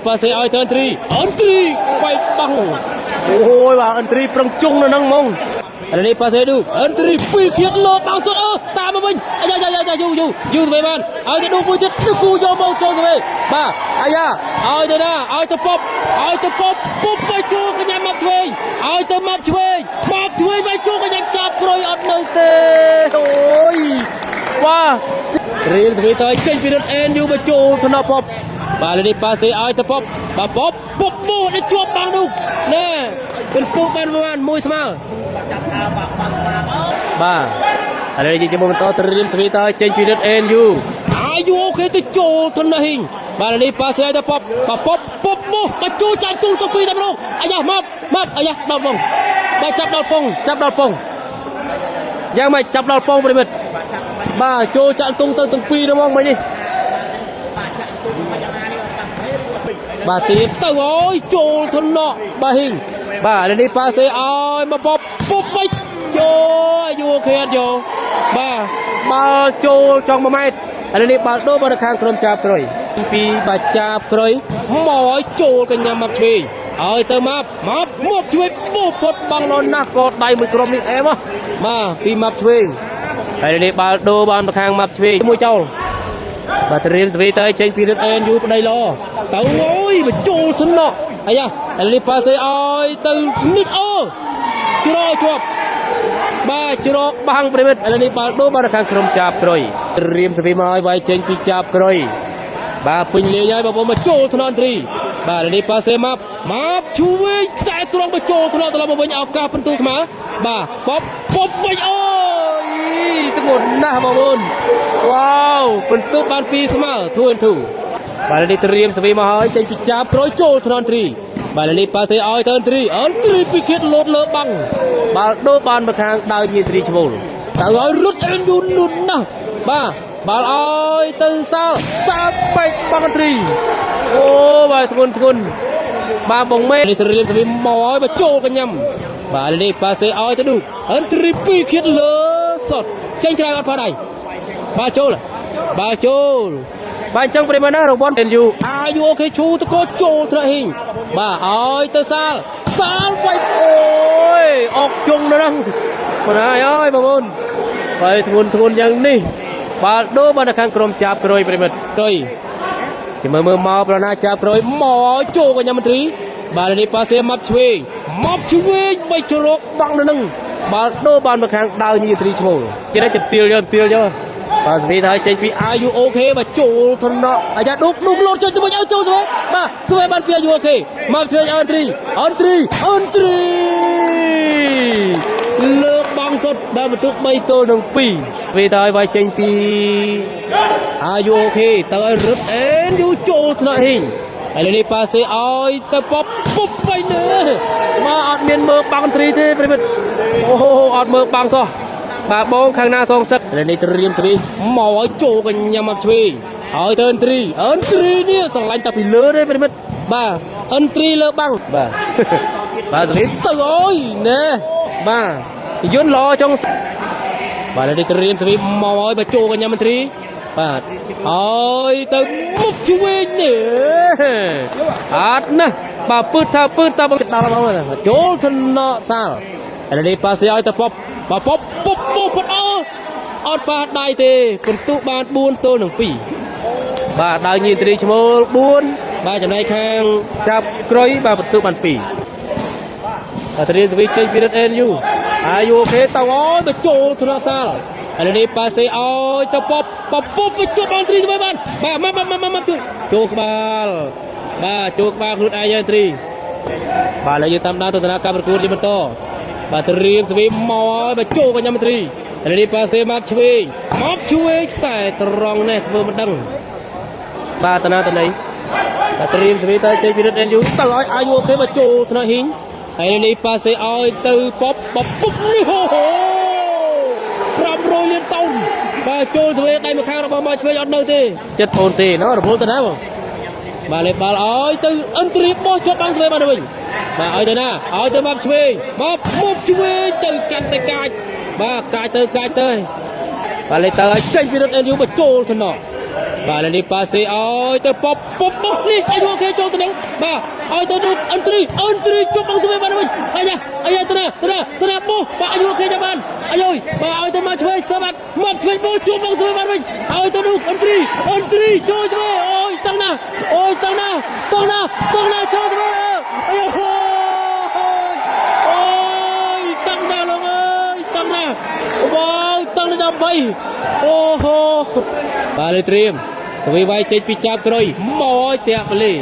ប៉ាសេឲ្យទៅអន្ត្រីបែកបង់អូយបាទអន្ត្រីប្រឹងជុងនៅហ្នឹងហ្មងឥឡូវនេះប៉ាសេឌូអន្ត្រីពីរឃាតលោបោសុតតាមមកវិញអាយ៉ាយូទៅបានឲ្យទៅឌូមួយទៀតទៅគូយកមកចូលទៅបាទអាយ៉ាឲ្យទៅណាឲ្យទៅពប់ពុបទៅជួកញ្ញាមកឆ្វេងឲ្យទៅមកឆ្វេងបែកជួកញ្ញាចាប់ក្រួយអត់នៅទេអូយរៀនស្វីទៅចេញពីរត់អេនយូមកចូលថ្នាក់ពប់បាទឥឡូវនេះប៉ាសេឲ្យទៅពប់បាទពប់មូដល់ជាប់បាំងនោះណែពិន្ទុបានមួយស្មើបាទឥឡូវយើងមកបន្តទៅរៀនស្វីទៅចេញពីរត់អេនយូអូខេទៅចូលថ្នាក់ហ៊ីងបាទឥឡូវនេះប៉ាសេឲ្យទៅពប់មូមកចូលចាញ់ទូទៅពីតែម្ដងអាយ៉ាមកអាយ៉ាដល់បងបាទចាប់ដល់ពងយ៉ាងម៉េចចាប់ដល់ពងប្រិមិត្តបាទចូលចាក់ទុងទៅទាំងពីរហ្មងមិញនេះបាទទៀតទៅអើយចូលធនៈបាទហ៊ីងបាទឥឡូវនេះប៉ាសេឲ្យមកពុបបិចចូលយូខេតយកបាទបាល់ចូលចង់1ម៉ែត្រឥឡូវនេះបាល់ដូរមកខាងក្រុមចាប់ក្រុយពីបាទចាប់ក្រុយមកឲ្យចូលកញ្ញាមកឆ្វេងឲ្យទៅមកជួយពុផុតបងលន់ណាស់ក៏ដៃមួយក្រុមនេះអែមបាទពីមកឆ្វេងហើយនេះបាល់ដូរបានទៅខាងមកឆ្វេងមួយចោលបាទត្រៀមស្វីទៅចេញពីរត់អេនយូប្តីឡទៅអូយបញ្ចូលថ្នាក់អាយ៉ាឥឡូវនេះប៉ាសេឲ្យទៅនិកអូជ្រោជាប់បាទជ្រោបាំងប្រិមិត្តឥឡូវនេះបាល់ដូរបានទៅខាងក្រុមចាប់ក្រុយត្រៀមស្វីមកឲ្យវាយចេញពីចាប់ក្រុយបាទពេញលេងហើយបងប្អូនមកចូលថ្នាក់ត្រីបាទឥឡូវនេះប៉ាសេមកជួយខ្សែត្រង់មកចូលថ្នាក់ត្រឡប់មកវិញឱកាសពិន្ទុស្មើបាទពប់វិញអូយធ្ងន់ណាស់បងប្អូនវ៉ាវពិន្ទុបាន2ស្មើ2-2បាទឥឡូវនេះត្រៀមស្វីមកហើយចេញពីចាប់ក្រុយចូលថ្នាក់ត្រីបាទឥឡូវនេះប៉ាសេឲ្យទៅអន្ត្រីពីឃាតលោតលើបាំងបាល់ដូរបានមកខាងដើរញីត្រីឈ្មោលទៅឲ្យរត់អេនយូនុនណាស់បាទបាល់ឲ្យទៅសាលបែកបាំងអន្ត្រីអូបាទធ្ងន់បាទបងមេនេះត្រៀមស្វីមកឲ្យមកចូលកញ្ញាំបាទឥឡូវនេះប៉ាសេឲ្យទៅឌូអន្ត្រីពីឃាតលើសុតចេញក្រៅអត់ផាត់ហើយបាទចូលបាទអញ្ចឹងប្រិមណារង្វាន់យូអូខេឈូតកោចូលថ្នាក់ហ៊ីងបាទឲ្យទៅសាលបែកអូយអុកជុងនៅហ្នឹងមិនហើយអើយបងប្អូនហើយធ្ងន់យ៉ាងនេះបាល់ដូរបានខាងក្រុមចាប់ក្រុយប្រិមិត្តទុយជាមើលមកប្រណាចាប់ក្រុយមកចូលកញ្ញាមន្ត្រីបាទនេះប៉ាសេមកឆ្វេងបីជ្រោកបាំងនៅហ្នឹងបាល់ដូរបានមកខាងដើរញីត្រីឈ្មោលគេតែទៀលយកបាទស្វីថាចេញពីអាយូអូខេបាទចូលធនៈអាយ៉ាឌុកលោតចូលទៅវិញឲ្យចូលទៅបាទស្វីបានពីអាយូអូខេមកឆ្វេងអន្ត្រីលើកបងសុតដល់បន្ទុក3ទល់នឹង2ស្វីថាឲ្យវាយចេញពីអាយូអូខេទៅឲ្យរត់អេនយូចូលថ្នាក់ហ៊ីងឥឡូវនេះប៉ាសេឲ្យទៅពុបវិញមកអត់មានមើលបាំងអន្ត្រីទេប្រិមិត្តអូអត់មើលបាំងសោះបាទបងខាងណាសងសឹកឥឡូវនេះត្រៀមស្វីមកឲ្យចូលកញ្ញាមកឆ្វេងឲ្យទៅអន្ត្រីនេះស្រឡាញ់តែពីលើទេប្រិមិត្តបាទអន្ត្រីលើបាំងបាទស្វីទៅអើយណែបាទយន្តល្អចុងបាទឥឡូវនេះត្រៀមស្វីមកឲ្យមកចូលកញ្ញាមន្ត្រីបាទឲ្យទៅមុខឆ្វេងនេះអត់ណាបាទពឺតថាបងដល់មកចូលធនៈសាលឥឡូវនេះប៉ាសេឲ្យទៅពប់ផុតអត់ប៉ះដៃទេពិន្ទុបាន4ទល់នឹង2បាទដើរញីត្រីឈ្មោល4បាទចំណែកខាងចាប់ក្រុយបាទពិន្ទុបាន2បាទត្រៀមស្វីចេញពីរត់អេនយូអាយូអូខេតោឲ្យទៅចូលថ្នាក់សាលឥឡូវនេះប៉ាសេឲ្យទៅពប់ទៅជប់អន្ត្រីទៅបានបាទមកចូលក្បាលបាទចូលក្បាលខ្លួនឯងហើយត្រីបាទឥឡូវយើងតាមដានទស្សនកម្មប្រកួតជាបន្តបាទត្រៀមស្វីមកឲ្យចូលកញ្ញាមន្ត្រីឥឡូវនេះប៉ាសេមកឆ្វេងខ្សែត្រង់នេះធ្វើមិនដឹងបាទតាណាតណៃបាទត្រៀមស្វីទៅចេញពីរត់អេនយូទៅឲ្យអាយអូខេមកចូលថ្នាក់ហ៊ីងហើយនេះប៉ាសេឲ្យទៅពប់នេះហូ500លានតោនបាទចូលស្វីដៃមកខាងរបស់មកឆ្វេងអត់នៅទេចិត្តអូនទេណរវល់ទៅណាបងបាទលេបាល់ឲ្យទៅអន្ត្រីបោះជាប់បាំងស្វេបានទៅវិញបាទឲ្យទៅណាឲ្យទៅមកឆ្វេងមកឆ្វេងទៅកាន់តែកាចបាទកាចទៅបាទលេតើឲ្យចេញពីរត់អេនយូមកចូលថ្នាក់ បាទនេះប៉ាសេឲ្យទៅប៉ុបនេះអាយុអូខេចូលទៅនឹងបាទឲ្យទៅនោះអន្ត្រីជប់បងស្វេបានវិញអាយ៉ាទៅណាបោះបាទអាយុអូខេចាំបានអាយុបាទឲ្យទៅមកឆ្វេងស្បាត់មកឆ្វេងបោះជប់បងស្វេបានវិញឲ្យទៅនោះអន្ត្រីចូលឆ្វេងអូយតឹងណាចូលឆ្វេងអាយុអូយតឹងណាលោកអើយតឹងណាបងតឹងណា13អូហូបាទលេត្រៀមស្វីវាយចេញពីចាប់ក្រុយមកឲ្យតាក់បលី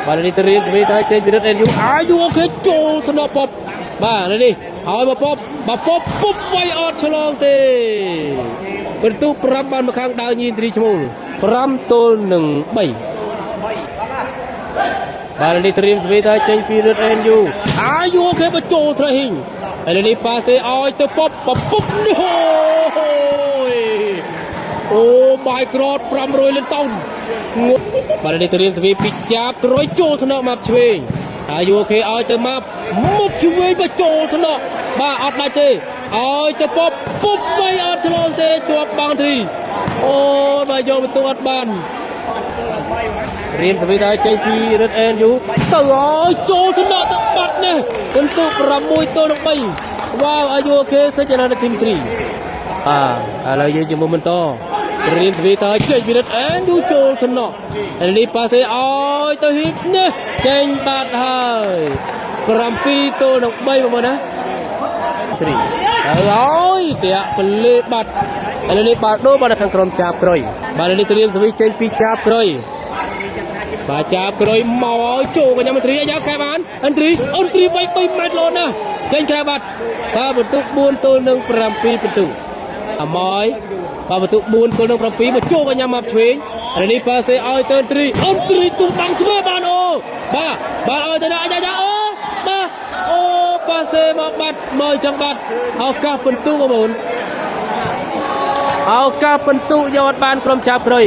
បាទនេះត្រៀមស្វីទៅចេញពីរត់អេនយូអាយូអូខេចូលថ្នាក់ប៉ុបបាទនេះឲ្យមកប៉ុបវាយអត់ឆ្លងទេបន្ទុក5បានមកខាងដើរញីត្រីឈ្មោល5ទល់នឹង3បាទនេះត្រៀមស្វីទៅចេញពីរត់អេនយូអាយូអូខេបញ្ចូលត្រហ៊ីងហើយនេះប៉ាសេឲ្យទៅប៉ុបនេះអូបាយក្រត500លានតោនបាទនេះទៅរៀនស្វីពីចាប់ក្រួយចូលថ្នាក់មកឆ្វេងអាយុអូខេឲ្យទៅមកឆ្វេងបញ្ចូលថ្នាក់បាទអត់ដាច់ទេឲ្យទៅប៉ុបវាយអត់ឆ្លងទេជាប់បងទ្រីអូបាទយកបន្ទូអត់បានរៀនស្វីដែរចេញពីរឹតអេនយូទៅឲ្យចូលថ្នាក់ទៅបាត់នេះបន្ទូ6ទល់នឹង3វ៉ាវអាយុអូខេសេចក្ដីធីម3ឥឡូវយើងជាមួយបន្តរៀនស្វីតើចេញវិរិតអេនយូចូលថ្នាក់ហើយនេះប៉ាសេឲ្យទៅហ៊ីបនេះចេញបាត់ហើយ7ទល់នឹង3បងប្អូនណាហើយតាក់ពលលេបាត់ហើយនេះបាល់ដូរបាត់ខាងក្រុមចាប់ក្រុយបាទនេះត្រៀមស្វីចេញពីចាប់ក្រុយបាទចាប់ក្រុយមកឲ្យចូលកញ្ញាមន្ត្រីអាយ៉ាកែបានអន្ត្រីវាយ3ម៉ែត្រលោណាចេញក្រៅបាត់បាទបន្ទុក4ទល់នឹង7បន្ទុកអមយបាទបន្ទុក4ទល់នឹង7មកចូលកញ្ញាមកឆ្វេងហើយនេះប៉ាសេឲ្យទៅអន្ត្រីទុំបាំងស្វេបានអូបាទបាល់ឲ្យទៅអាយ៉ាអូបាទអូប៉ាសេមកបាត់មកចឹងបាត់ឱកាសបន្ទុកបងប្អូនឱកាសបន្ទុកយកអត់បានក្រុមចាប់ក្រុយ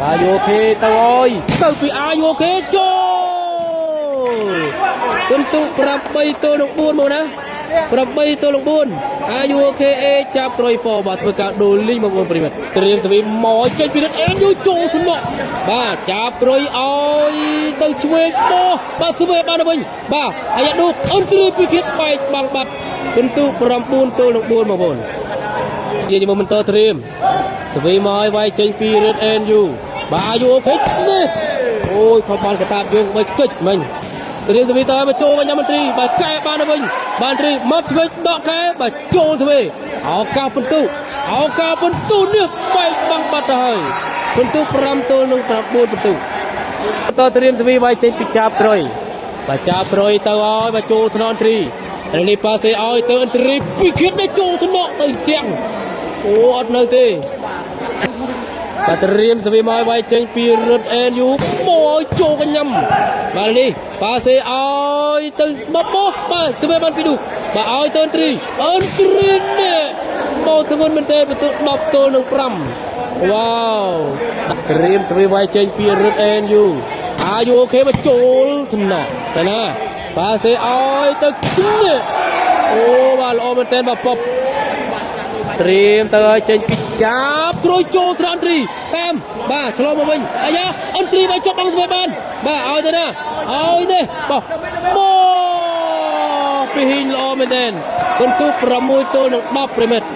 បាទយូខេទៅអើយទៅពីអាយូខេចូលបន្ទុក8ទល់នឹង4មកណា8ទល់នឹង4អាយូខេអេចាប់ក្រុយ4បាទធ្វើការដូលីងបងប្អូនប្រិមិត្តត្រៀមស្វីមកចេញពីរត់អេនយូចូលថ្នាក់បាទចាប់ក្រុយឲ្យទៅឆ្វេងបោះបាទស្វេបានទៅវិញបាទអាយ៉ាឌូអន្ត្រីពីគៀតបែកបាំងបាត់បន្ទុក9ទល់នឹង4បងប្អូនយើងមកបន្តត្រៀមស្វីមកឲ្យវាយចេញពីរត់អេនយូបាទអាយូអូខេនេះអូយខំបាល់កតាបយើងបីខ្ទេចមិញរៀនស្វីតើមកចូលវិញមន្ត្រីបាទកែបានទៅវិញបានត្រីមកឆ្វេងដកកែបាទចូលស្វីឱកាសបន្ទុនេះបែកបាំងបាត់ទៅហើយបន្ទុក5ទល់នឹង9បន្ទុកតើត្រៀមស្វីវាយចេញពីចាប់ក្រុយបាទចាប់ក្រុយទៅឲ្យបាទចូលថ្នាក់អន្ត្រីហើយនេះប៉ាសេឲ្យទៅអន្ត្រីពីគិតទៅចូលថ្នាក់ទៅទាំងអូអត់នៅទេបាទត្រៀមស្វីមកវាយចេញពីរត់អេនយូមកឲ្យចូលកញ្ញាំបាទនេះប៉ាសេឲ្យទៅបបោះបាទស្វីបានពីនោះបាទឲ្យទៅអន្ត្រីនេះមកធ្ងន់មែនទេបន្ទុក10ទល់នឹង5វ៉ាវត្រៀមស្វីវាយចេញពីរត់អេនយូអាយូអូខេមកចូលថ្នាក់តែណាប៉ាសេឲ្យទៅនេះអូបាទល្អមែនទេបាទពបត្រៀមទៅឲ្យចេញពីចាប់ក្រួយចូលត្រង់ត្រីតាមបាទឆ្លងមកវិញអាយ៉ាអន្ត្រីវាយចុកបងស្វេបានបាទឲ្យទៅណាឲ្យនេះបោះមកពីហ៊ីងល្អមែនទេបន្ទុក6ទល់នឹង10ប្រិមិត្ត